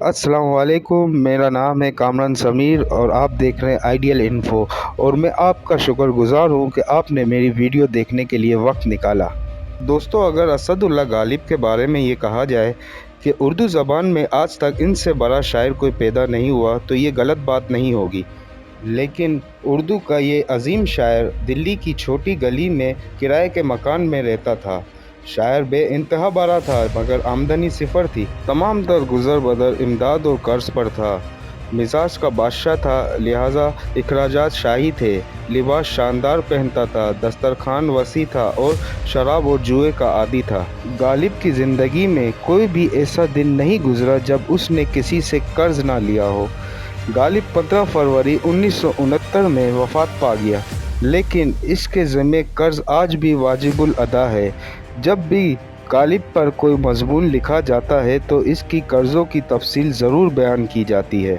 अस्सलाम वालेकुम। मेरा नाम है कामरान समीर और आप देख रहे हैं आइडियल इन्फो। और मैं आपका शुक्रगुजार हूँ कि आपने मेरी वीडियो देखने के लिए वक्त निकाला। दोस्तों, अगर असदुल्ला गालिब के बारे में ये कहा जाए कि उर्दू ज़बान में आज तक इनसे बड़ा शायर कोई पैदा नहीं हुआ तो ये गलत बात नहीं होगी। लेकिन उर्दू का ये अजीम शायर दिल्ली की छोटी गली में किराए के मकान में रहता था। शायर बेइंतहा बड़ा था मगर आमदनी सिफर थी। तमाम तर गुज़र बदर इमदाद और कर्ज पर था। मिजाज का बादशाह था, लिहाजा अखराजात शाही थे। लिबास शानदार पहनता था, दस्तरखान वसी था और शराब और जुए का आदी था। गालिब की ज़िंदगी में कोई भी ऐसा दिन नहीं गुजरा जब उसने किसी से कर्ज ना लिया हो। गालिब 15 फरवरी 1969 में वफ़ात पा गया, लेकिन इसके ज़िम्मे कर्ज़ आज भी वाजिबुल अदा है। जब भी गालिब पर कोई मज़मून लिखा जाता है तो इसकी कर्ज़ों की तफसील ज़रूर बयान की जाती है।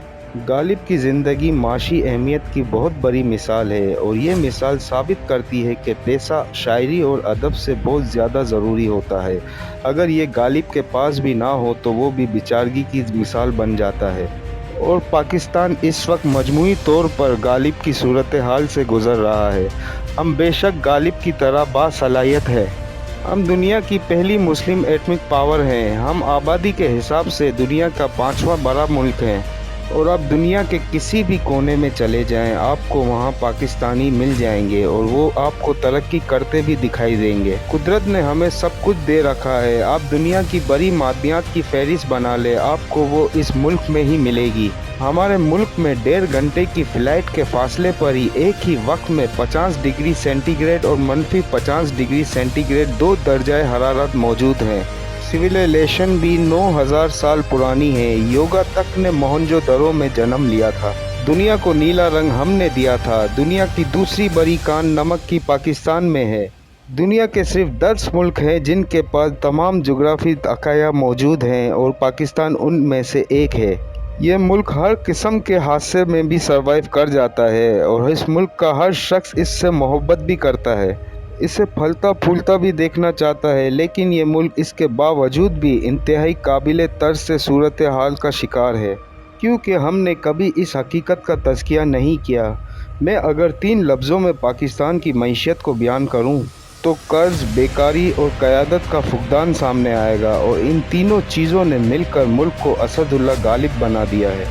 गालिब की ज़िंदगी माशी अहमियत की बहुत बड़ी मिसाल है और ये मिसाल साबित करती है कि पैसा शायरी और अदब से बहुत ज़्यादा ज़रूरी होता है। अगर ये गालिब के पास भी ना हो तो वो भी बेचारगी की मिसाल बन जाता है। और पाकिस्तान इस वक्त मजमूई तौर पर गालिब की सूरत हाल से गुज़र रहा है। हम बेशक गालिब की तरह बासलाहियत है। हम दुनिया की पहली मुस्लिम एटमिक पावर हैं। हम आबादी के हिसाब से दुनिया का 5वां बड़ा मुल्क हैं और अब दुनिया के किसी भी कोने में चले जाएं, आपको वहां पाकिस्तानी मिल जाएंगे और वो आपको तरक्की करते भी दिखाई देंगे। कुदरत ने हमें सब कुछ दे रखा है। आप दुनिया की बड़ी मादियात की फहरिस्त बना ले, आपको वो इस मुल्क में ही मिलेगी। हमारे मुल्क में 1.5 घंटे की फ़्लाइट के फासले पर ही एक ही वक्त में 50 डिग्री सेंटीग्रेड और -50 डिग्री सेंटीग्रेड 2 दर्जाए हरारत मौजूद हैं। सिविलाइजेशन भी 9000 साल पुरानी है। योगा तक ने मोहनजोदड़ो में जन्म लिया था। दुनिया को नीला रंग हमने दिया था। दुनिया की दूसरी बड़ी कान नमक की पाकिस्तान में है। दुनिया के सिर्फ 10 मुल्क हैं जिनके पास तमाम जोग्राफी अकाया मौजूद हैं और पाकिस्तान उनमें से एक है। ये मुल्क हर किस्म के हादसे में भी सर्वाइव कर जाता है और इस मुल्क का हर शख्स इससे मोहब्बत भी करता है, इसे फलता फूलता भी देखना चाहता है। लेकिन ये मुल्क इसके बावजूद भी इंतहाई काबिल तर्स से सूरत हाल का शिकार है, क्योंकि हमने कभी इस हकीकत का तज़किया नहीं किया। मैं अगर 3 लफ्ज़ों में पाकिस्तान की मईशत को बयान करूँ तो कर्ज़, बेकारी और क़यादत का फुक़दान सामने आएगा और इन तीनों चीज़ों ने मिलकर मुल्क को असदुल्ला गालिब बना दिया है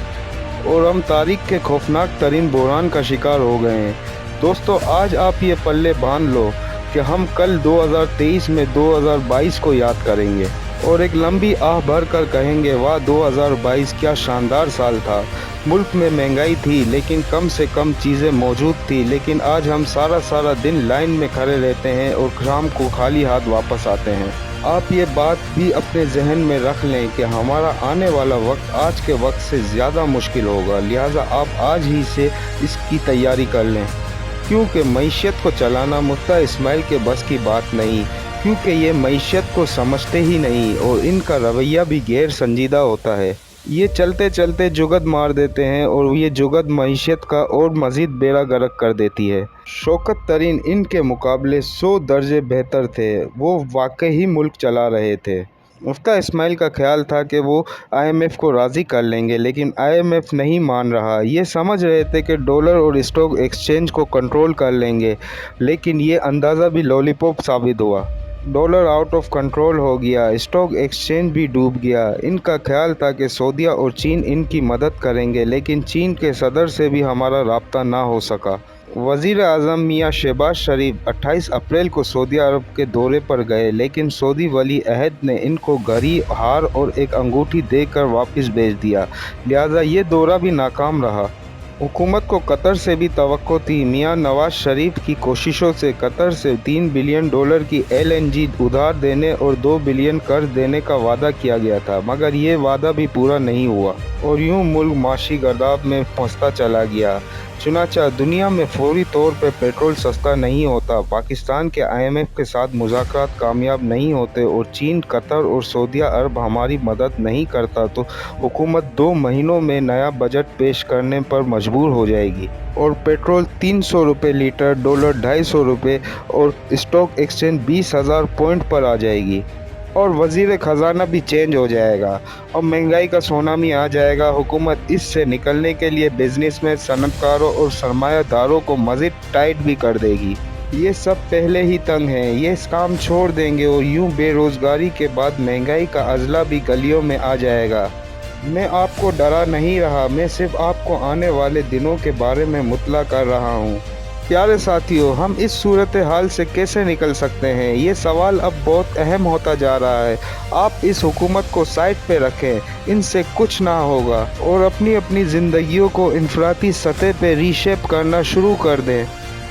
और हम तारीख़ के खौफनाक तरीन बहरान का शिकार हो गए हैं। दोस्तों, आज आप ये पल्ले बांध लो कि हम कल 2023 में 2022 को याद करेंगे और एक लंबी आह भर कर कहेंगे, वाह 2022 क्या शानदार साल था। मुल्क में महंगाई थी लेकिन कम से कम चीज़ें मौजूद थी। लेकिन आज हम सारा दिन लाइन में खड़े रहते हैं और शाम को खाली हाथ वापस आते हैं। आप ये बात भी अपने जहन में रख लें कि हमारा आने वाला वक्त आज के वक्त से ज़्यादा मुश्किल होगा। लिहाजा आप आज ही से इसकी तैयारी कर लें, क्योंकि मईशत को चलाना मुफ्ता इस्माइल के बस की बात नहीं, क्योंकि ये मईशत को समझते ही नहीं और इनका रवैया भी गैर संजीदा होता है। ये चलते चलते जुगत मार देते हैं और ये जुगत मईशत का और मज़ीद बेड़ा गर्क कर देती है। शौकत तरीन इनके मुकाबले 100 दर्जे बेहतर थे। वो वाकई मुल्क चला रहे थे। मुफ्ता इस्माइल का ख्याल था कि वो IMF को राज़ी कर लेंगे, लेकिन IMF नहीं मान रहा। ये समझ रहे थे कि डॉलर और स्टॉक एक्सचेंज को कंट्रोल कर लेंगे, लेकिन ये अंदाज़ा भी लॉलीपॉप साबित हुआ। डॉलर आउट ऑफ कंट्रोल हो गया, स्टॉक एक्सचेंज भी डूब गया। इनका ख्याल था कि सऊदीया और चीन इनकी मदद करेंगे, लेकिन चीन के सदर से भी हमारा राब्ता ना हो सका। वज़ीर आज़म मियाँ शहबाज शरीफ 28 अप्रैल को सऊदी अरब के दौरे पर गए, लेकिन सऊदी वली अहद ने इनको घड़ी, हार और एक अंगूठी देकर वापस भेज दिया। लिहाजा ये दौरा भी नाकाम रहा। हुकूमत को कतर से भी तवक्को थी। मियाँ नवाज शरीफ की कोशिशों से कतर से $3 बिलियन की LNG उधार देने और 2 बिलियन कर्ज देने का वादा किया गया था, मगर ये वादा भी पूरा नहीं हुआ और यूं मुल्क माशी गर्दाब में फंसता चला गया। चुनांचे दुनिया में फौरी तौर पर पेट्रोल सस्ता नहीं होता, पाकिस्तान के IMF के साथ मुज़ाकरात कामयाब नहीं होते और चीन, कतर और सऊदी अरब हमारी मदद नहीं करता तो हुकूमत 2 महीनों में नया बजट पेश करने पर मजबूर हो जाएगी और पेट्रोल 300 रुपये लीटर, डॉलर 250 रुपये और स्टॉक एक्सचेंज 20,000 पॉइंट पर आ जाएगी। और वज़ीर ख़जाना भी चेंज हो जाएगा और महंगाई का सुनामी आ जाएगा। हुकूमत इससे निकलने के लिए बिजनेस में सनअतकारों और सरमायादारों को मज़ीद टाइट भी कर देगी। ये सब पहले ही तंग हैं, ये इस काम छोड़ देंगे और यूं बेरोज़गारी के बाद महंगाई का अज़ला भी गलियों में आ जाएगा। मैं आपको डरा नहीं रहा, मैं सिर्फ आपको आने वाले दिनों के बारे में मुतला कर रहा हूँ। प्यारे साथियों, हम इस सूरत हाल से कैसे निकल सकते हैं, ये सवाल अब बहुत अहम होता जा रहा है। आप इस हुकूमत को साइड पे रखें, इनसे कुछ ना होगा और अपनी अपनी ज़िंदगियों को इनफराती सतह पे रीशेप करना शुरू कर दें।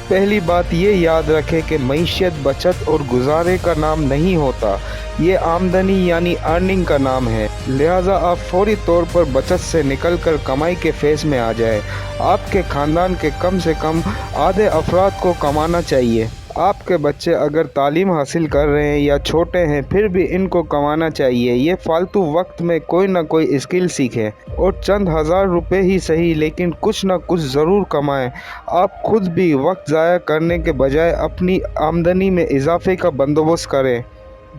पहली बात ये याद रखें कि मईशत बचत और गुजारे का नाम नहीं होता, ये आमदनी यानी अर्निंग का नाम है। लिहाजा आप फौरी तौर पर बचत से निकलकर कमाई के फेस में आ जाए। आपके ख़ानदान के कम से कम आधे अफराद को कमाना चाहिए। आपके बच्चे अगर तालीम हासिल कर रहे हैं या छोटे हैं फिर भी इनको कमाना चाहिए। ये फालतू वक्त में कोई ना कोई स्किल सीखें और चंद हज़ार रुपए ही सही लेकिन कुछ ना कुछ ज़रूर कमाएं। आप खुद भी वक्त ज़ाया करने के बजाय अपनी आमदनी में इजाफे का बंदोबस्त करें।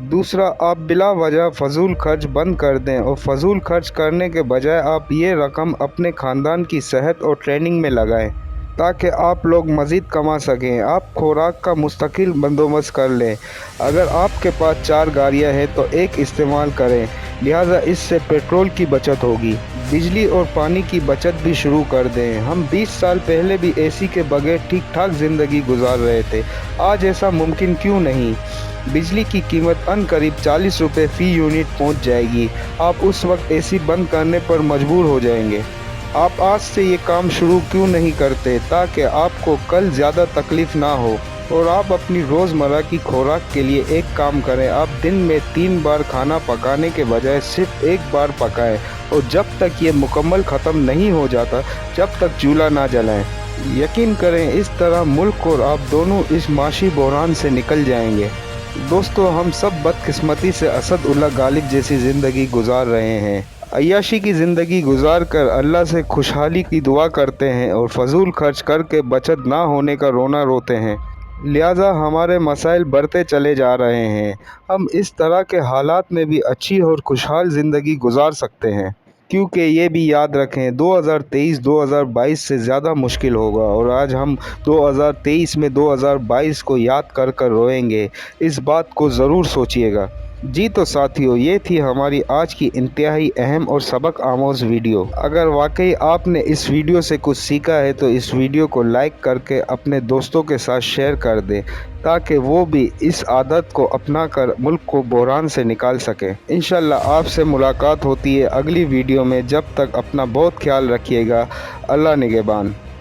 दूसरा, आप बिला वजह फ़जूल खर्च बंद कर दें और फ़जूल खर्च करने के बजाय आप ये रकम अपने ख़ानदान की सेहत और ट्रेनिंग में लगाएं ताकि आप लोग मज़ीद कमा सकें। आप खुराक का मुस्तकिल बंदोबस्त कर लें। अगर आपके पास 4 गाड़ियाँ हैं तो एक इस्तेमाल करें, लिहाजा इससे पेट्रोल की बचत होगी। बिजली और पानी की बचत भी शुरू कर दें। हम 20 साल पहले भी एसी के बगैर ठीक ठाक ज़िंदगी गुजार रहे थे, आज ऐसा मुमकिन क्यों नहीं। बिजली की कीमत अनकरीब 40 रुपये फ़ी यूनिट पहुँच जाएगी। आप उस वक्त एसी बंद करने पर मजबूर हो जाएंगे। आप आज से ये काम शुरू क्यों नहीं करते ताकि आपको कल ज़्यादा तकलीफ़ ना हो। और आप अपनी रोज़मर्रा की खुराक के लिए एक काम करें, आप दिन में 3 बार खाना पकाने के बजाय सिर्फ 1 बार पकाएं और जब तक ये मुकम्मल ख़त्म नहीं हो जाता जब तक चूल्हा ना जलाएं। यकीन करें, इस तरह मुल्क और आप दोनों इस माशी बहरान से निकल जाएंगे। दोस्तों, हम सब बदकिस्मती से असदुल्लाह गालिब जैसी ज़िंदगी गुजार रहे हैं। अय्याशी की ज़िंदगी गुजार कर अल्लाह से खुशहाली की दुआ करते हैं और फजूल खर्च करके बचत ना होने का रोना रोते हैं। लिहाजा हमारे मसाइल बढ़ते चले जा रहे हैं। हम इस तरह के हालात में भी अच्छी और खुशहाल ज़िंदगी गुजार सकते हैं, क्योंकि ये भी याद रखें 2023 2022 से ज़्यादा मुश्किल होगा और आज हम 2023 में 2022 को याद कर कर रोएंगे। इस बात को ज़रूर सोचिएगा। जी तो साथियों, ये थी हमारी आज की इंतहाई अहम और सबक आमोज़ वीडियो। अगर वाकई आपने इस वीडियो से कुछ सीखा है तो इस वीडियो को लाइक करके अपने दोस्तों के साथ शेयर कर दें ताकि वो भी इस आदत को अपना कर मुल्क को बहरान से निकाल सकें। इंशाल्लाह आपसे मुलाकात होती है अगली वीडियो में। जब तक अपना बहुत ख्याल रखिएगा। अल्लाह निगहबान।